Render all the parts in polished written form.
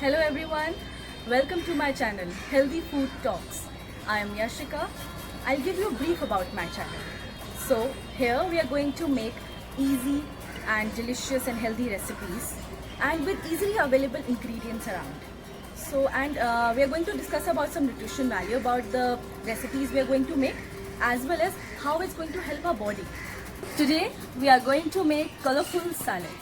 Hello everyone, welcome to my channel Healthy Food Talks. I am Yashika. I'll give you a brief about my channel. So here we are going to make easy and delicious and healthy recipes and with easily available ingredients around. We are going to discuss about some nutrition value about the recipes we are going to make as well as how it's going to help our body. Today we are going to make colorful salad.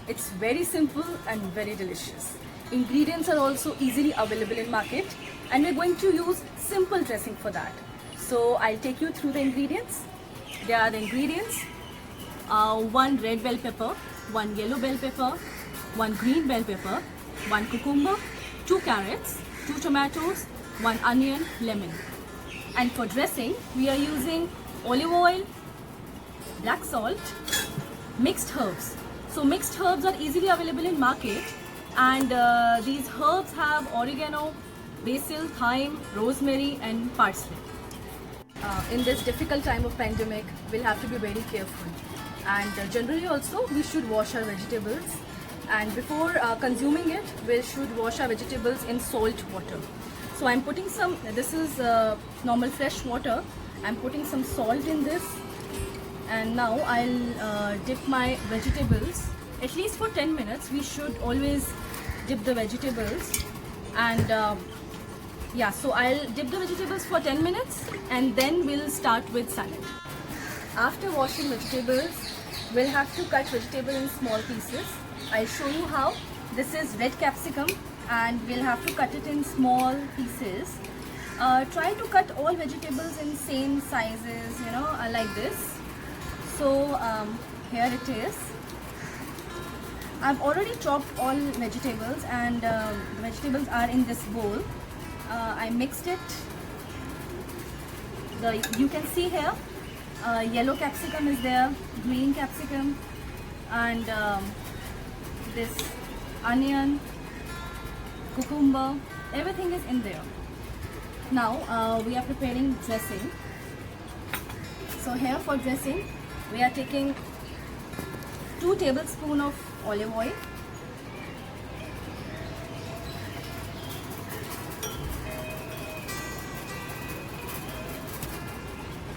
It's very simple and very delicious. Ingredients are also easily available in market and we're going to use simple dressing for that. So I'll take you through the ingredients. There are the ingredients. 1 red bell pepper, 1 yellow bell pepper, 1 green bell pepper, 1 cucumber, 2 carrots, 2 tomatoes, 1 onion, lemon. And for dressing, we are using olive oil, black salt, mixed herbs. So mixed herbs are easily available in market and these herbs have oregano, basil, thyme, rosemary and parsley. In this difficult time of pandemic, we'll have to be very careful. And generally also, we should wash our vegetables. And before consuming it, we should wash our vegetables in salt water. So I'm putting some, this is normal fresh water. I'm putting some salt in this. And now I'll dip my vegetables. At least for 10 minutes, we should always dip the vegetables. And so I'll dip the vegetables for 10 minutes and then we'll start with salad. After washing vegetables, we'll have to cut vegetable in small pieces. I'll show you how. This is red capsicum and we'll have to cut it in small pieces. Try to cut all vegetables in same sizes, like this. So here it is. I've already chopped all vegetables and the vegetables are in this bowl. I mixed it. You can see here, yellow capsicum is there, green capsicum and this onion, cucumber, everything is in there. Now we are preparing dressing. So here for dressing, we are taking 2 tablespoons of olive oil,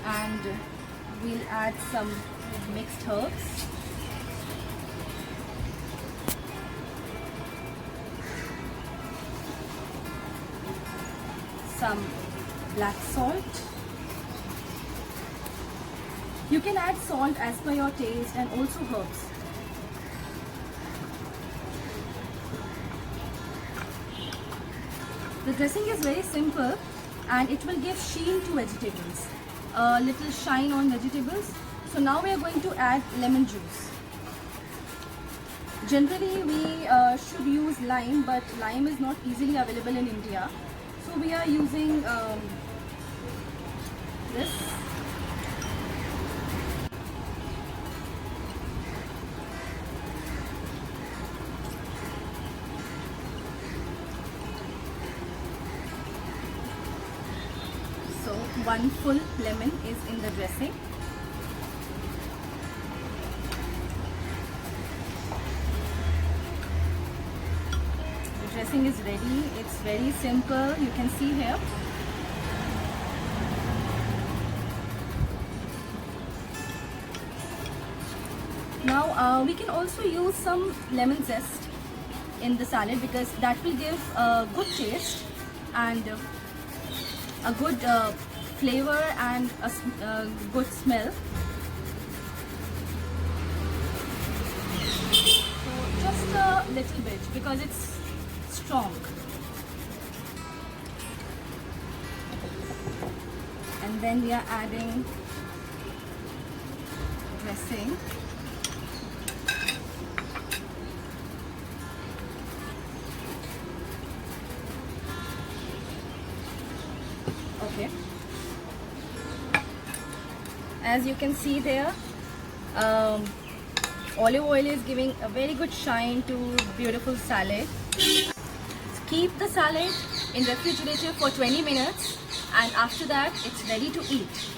and we'll add some mixed herbs, some black salt. You can add salt as per your taste and also herbs. The dressing is very simple and it will give sheen to vegetables, a little shine on vegetables. So now we are going to add lemon juice. Generally we should use lime, but lime is not easily available in India. So we are using this. So 1 full lemon is in the dressing. The dressing is ready. It's very simple. You can see here. Now we can also use some lemon zest in the salad because that will give a good taste and a good flavor and a good smell. So just a little bit because it's strong. And then we are adding dressing. Okay. As you can see there, olive oil is giving a very good shine to beautiful salad. Keep the salad in refrigerator for 20 minutes and after that it's ready to eat.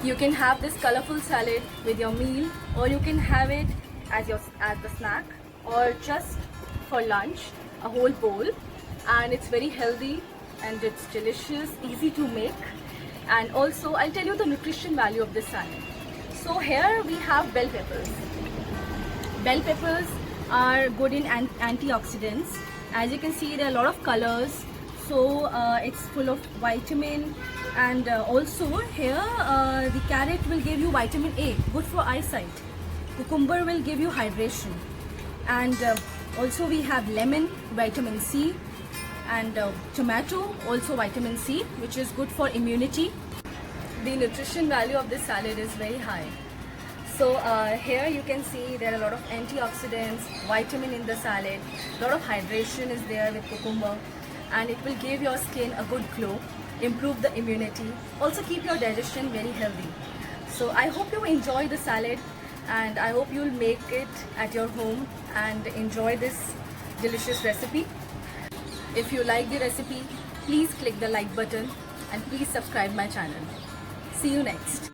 You can have this colorful salad with your meal or you can have it as the snack or just for lunch. a whole bowl, and it's very healthy and it's delicious, easy to make. And also I'll tell you the nutrition value of this salad. So here we have bell peppers. Bell peppers are good in antioxidants. As you can see, there are a lot of colors, so it's full of vitamin. And also here the carrot will give you vitamin A, good for eyesight. Cucumber will give you hydration. And also we have lemon, vitamin C, and tomato, also vitamin C, which is good for immunity. The nutrition value of this salad is very high. So here you can see there are a lot of antioxidants, vitamin in the salad, a lot of hydration is there with cucumber, and it will give your skin a good glow, improve the immunity, also keep your digestion very healthy. So I hope you enjoy the salad, and I hope you'll make it at your home and enjoy this delicious recipe. If you like the recipe, please click the like button and please subscribe my channel. See you next.